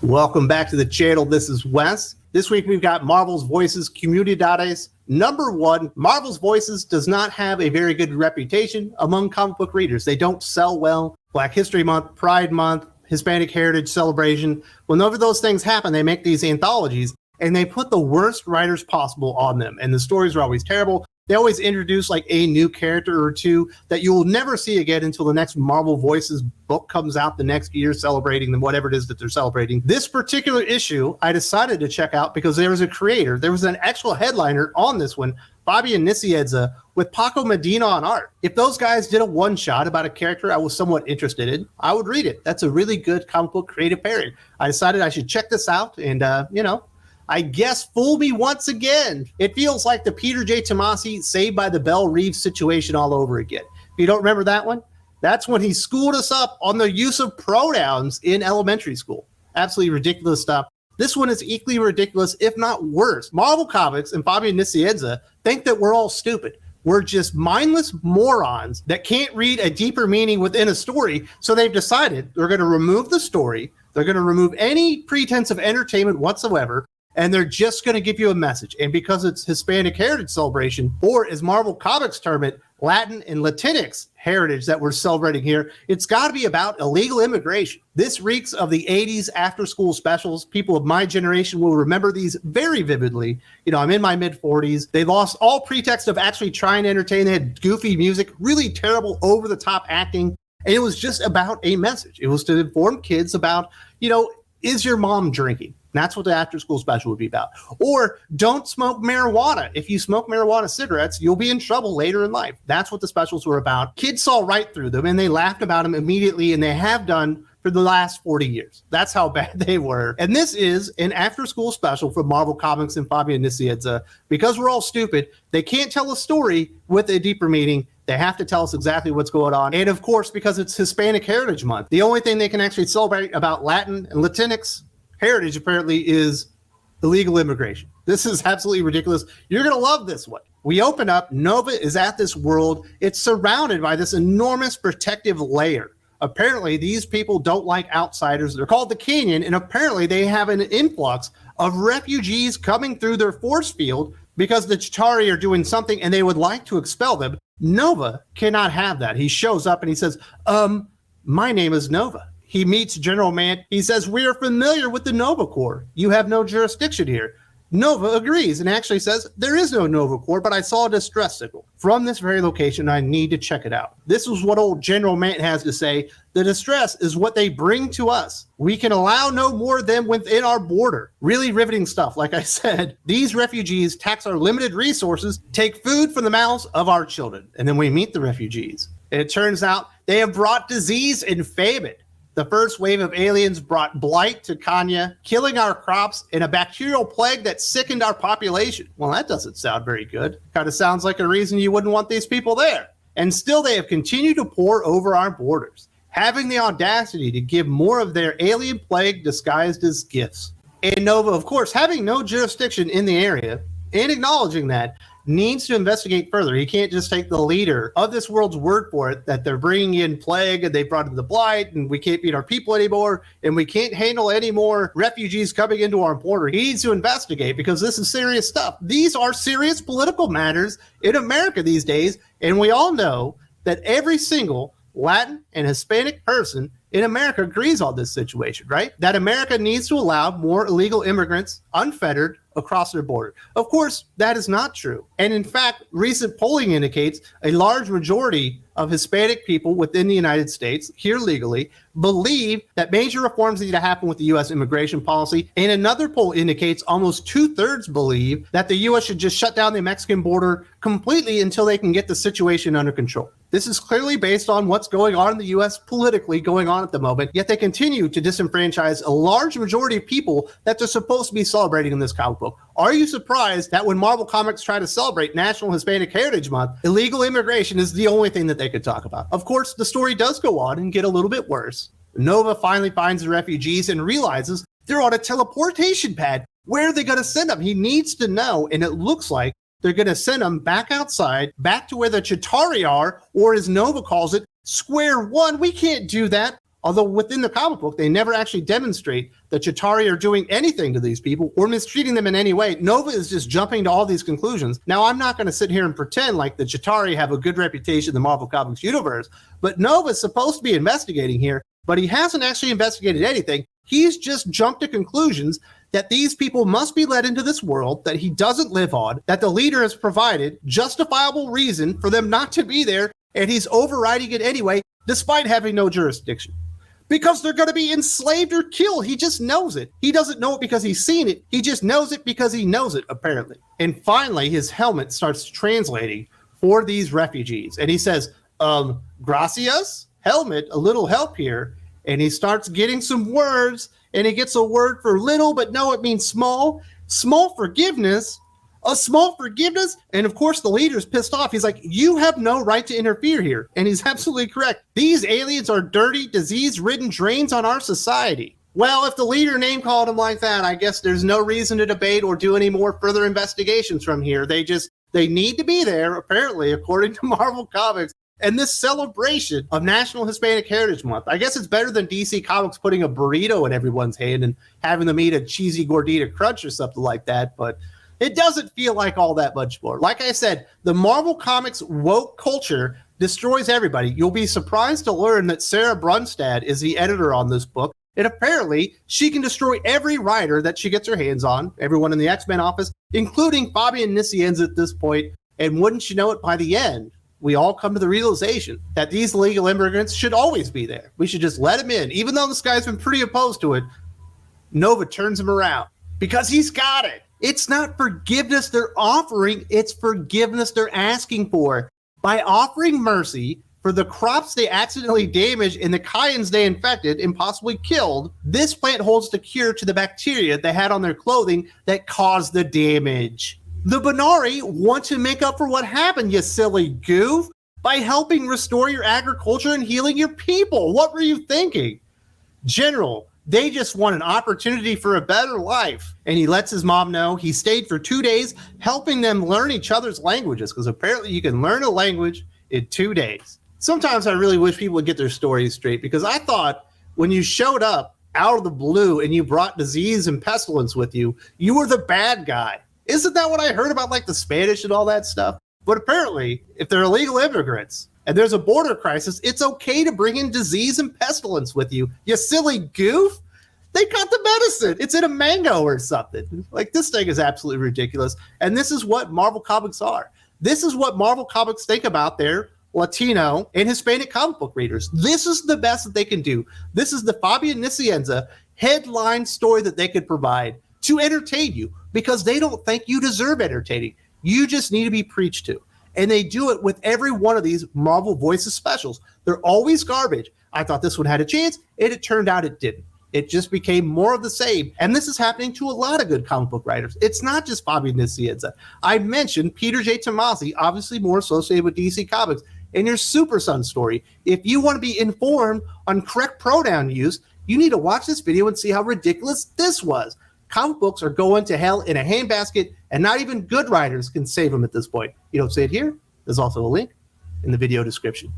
Welcome back to the channel. This is Wes. This week we've got Marvel's Voices Comunidades. Number one, Marvel's Voices does not have a very good reputation among comic book readers. They don't sell well. Black History Month, Pride Month, Hispanic Heritage Celebration. Whenever those things happen, they make these anthologies and they put the worst writers possible on them. And the stories are always terrible. They always introduce like a new character or two that you will never see again until the next Marvel Voices book comes out the next year celebrating them, whatever it is that they're celebrating. This particular issue, I decided to check out because there was a creator. There was an actual headliner on this one, Fabian Nicieza, with Paco Medina on art. If those guys did a one-shot about a character I was somewhat interested in, I would read it. That's a really good comic book creative pairing. I decided I should check this out and, I guess fool me once again. It feels like the Peter J. Tomasi Saved by the Bell Reeves situation all over again. If you don't remember that one, that's when he schooled us up on the use of pronouns in elementary school. Absolutely ridiculous stuff. This one is equally ridiculous, if not worse. Marvel Comics and Fabian Nicieza think that we're all stupid. We're just mindless morons that can't read a deeper meaning within a story. So they've decided they're going to remove the story. They're going to remove any pretense of entertainment whatsoever. And they're just going to give you a message. And because it's Hispanic Heritage Celebration, or as Marvel Comics term it, Latin and Latinx heritage that we're celebrating here, it's got to be about illegal immigration. This reeks of the 80s after-school specials. People of my generation will remember these very vividly. You know, I'm in my mid-40s. They lost all pretext of actually trying to entertain. They had goofy music, really terrible, over-the-top acting. And it was just about a message. It was to inform kids about, is your mom drinking? That's what the after school special would be about. Or don't smoke marijuana. If you smoke marijuana cigarettes, you'll be in trouble later in life. That's what the specials were about. Kids saw right through them and they laughed about them immediately, and they have done for the last 40 years. That's how bad they were. And this is an after school special from Marvel Comics and Fabian Nicieza. Because we're all stupid, they can't tell a story with a deeper meaning. They have to tell us exactly what's going on. And of course, because it's Hispanic Heritage Month, the only thing they can actually celebrate about Latin and Latinx heritage apparently is illegal immigration. This is absolutely ridiculous. You're going to love this one. We open up, Nova is at this world. It's surrounded by this enormous protective layer. Apparently, these people don't like outsiders. They're called the Canyon, and apparently they have an influx of refugees coming through their force field because the Chitauri are doing something and they would like to expel them. Nova cannot have that. He shows up and he says, my name is Nova. He meets General Mant. He says, we are familiar with the Nova Corps. You have no jurisdiction here. Nova agrees and actually says, there is no Nova Corps, but I saw a distress signal from this very location. I need to check it out. This is what old General Mant has to say. The distress is what they bring to us. We can allow no more of them within our border. Really riveting stuff. Like I said, these refugees tax our limited resources, take food from the mouths of our children. And then we meet the refugees. And it turns out they have brought disease and famine. The first wave of aliens brought blight to Kenya, killing our crops, and a bacterial plague that sickened our population. Well, that doesn't sound very good. Kind of sounds like a reason you wouldn't want these people there. And still they have continued to pour over our borders, having the audacity to give more of their alien plague disguised as gifts. And Nova, of course, having no jurisdiction in the area and acknowledging that, needs to investigate further. He can't just take the leader of this world's word for it that they're bringing in plague and they brought in the blight and we can't feed our people anymore and we can't handle any more refugees coming into our border. He needs to investigate because this is serious stuff. These are serious political matters in America these days, and we all know that every single Latin and Hispanic person in America agrees on this situation, right? That America needs to allow more illegal immigrants unfettered across their border. Of course, that is not true. And in fact, recent polling indicates a large majority of Hispanic people within the United States, here legally, believe that major reforms need to happen with the U.S. immigration policy. And another poll indicates almost 2/3 believe that the U.S. should just shut down the Mexican border completely until they can get the situation under control. This is clearly based on what's going on in the U.S. politically going on at the moment, yet they continue to disenfranchise a large majority of people that they're supposed to be celebrating in this comic book. Are you surprised that when Marvel Comics try to celebrate National Hispanic Heritage Month, illegal immigration is the only thing that they could talk about? Of course, the story does go on and get a little bit worse. Nova finally finds the refugees and realizes they're on a teleportation pad. Where are they going to send them? He needs to know, and it looks like they're going to send them back outside, back to where the Chitauri are, or as Nova calls it, square one. We can't do that. Although within the comic book, they never actually demonstrate the Chitauri are doing anything to these people or mistreating them in any way. Nova is just jumping to all these conclusions. Now, I'm not going to sit here and pretend like the Chitauri have a good reputation in the Marvel Comics universe, but Nova's supposed to be investigating here, but he hasn't actually investigated anything. He's just jumped to conclusions that these people must be led into this world that he doesn't live on, that the leader has provided justifiable reason for them not to be there, and he's overriding it anyway, despite having no jurisdiction. Because they're going to be enslaved or killed. He just knows it. He doesn't know it because he's seen it. He just knows it because he knows it, apparently. And finally, his helmet starts translating for these refugees. And he says, gracias, helmet, a little help here. And he starts getting some words, and he gets a word for little, but no, it means small. Small forgiveness. A small forgiveness? And of course, the leader's pissed off. He's like, you have no right to interfere here. And he's absolutely correct. These aliens are dirty, disease-ridden drains on our society. Well, if the leader name-called him like that, I guess there's no reason to debate or do any more further investigations from here. They need to be there, apparently, according to Marvel Comics. And this celebration of National Hispanic Heritage Month, I guess it's better than DC Comics putting a burrito in everyone's hand and having them eat a cheesy gordita crunch or something like that, but it doesn't feel like all that much more. Like I said, the Marvel Comics woke culture destroys everybody. You'll be surprised to learn that Sarah Brunstad is the editor on this book, and apparently she can destroy every writer that she gets her hands on, everyone in the X-Men office, including Fabian Nicienza at this point, and wouldn't you know it, by the end, we all come to the realization that these illegal immigrants should always be there. We should just let them in. Even though this guy's been pretty opposed to it, Nova turns him around because he's got it. It's not forgiveness they're offering, it's forgiveness they're asking for. By offering mercy for the crops they accidentally damaged and the Kayans they infected and possibly killed, this plant holds the cure to the bacteria they had on their clothing that caused the damage. The Banari want to make up for what happened, you silly goof, by helping restore your agriculture and healing your people. What were you thinking? General, they just want an opportunity for a better life. And he lets his mom know. He stayed for 2 days helping them learn each other's languages, because apparently you can learn a language in 2 days. Sometimes I really wish people would get their stories straight, because I thought when you showed up out of the blue and you brought disease and pestilence with you, you were the bad guy. Isn't that what I heard about, like the Spanish and all that stuff? But apparently, if they're illegal immigrants and there's a border crisis, it's okay to bring in disease and pestilence with you. You silly goof. They got the medicine. It's in a mango or something. Like, this thing is absolutely ridiculous. And this is what Marvel Comics are. This is what Marvel Comics think about their Latino and Hispanic comic book readers. This is the best that they can do. This is the Fabian Nicienza headline story that they could provide to entertain you, because they don't think you deserve entertaining. You just need to be preached to. And they do it with every one of these Marvel Voices specials. They're always garbage. I thought this one had a chance, and it turned out it didn't. It just became more of the same. And this is happening to a lot of good comic book writers. It's not just Fabian Nicienza. I mentioned Peter J. Tomasi, obviously more associated with DC Comics, in your Super Son story. If you want to be informed on correct pronoun use, you need to watch this video and see how ridiculous this was. Comic books are going to hell in a handbasket, and not even good writers can save them at this point. You don't see it here? There's also a link in the video description.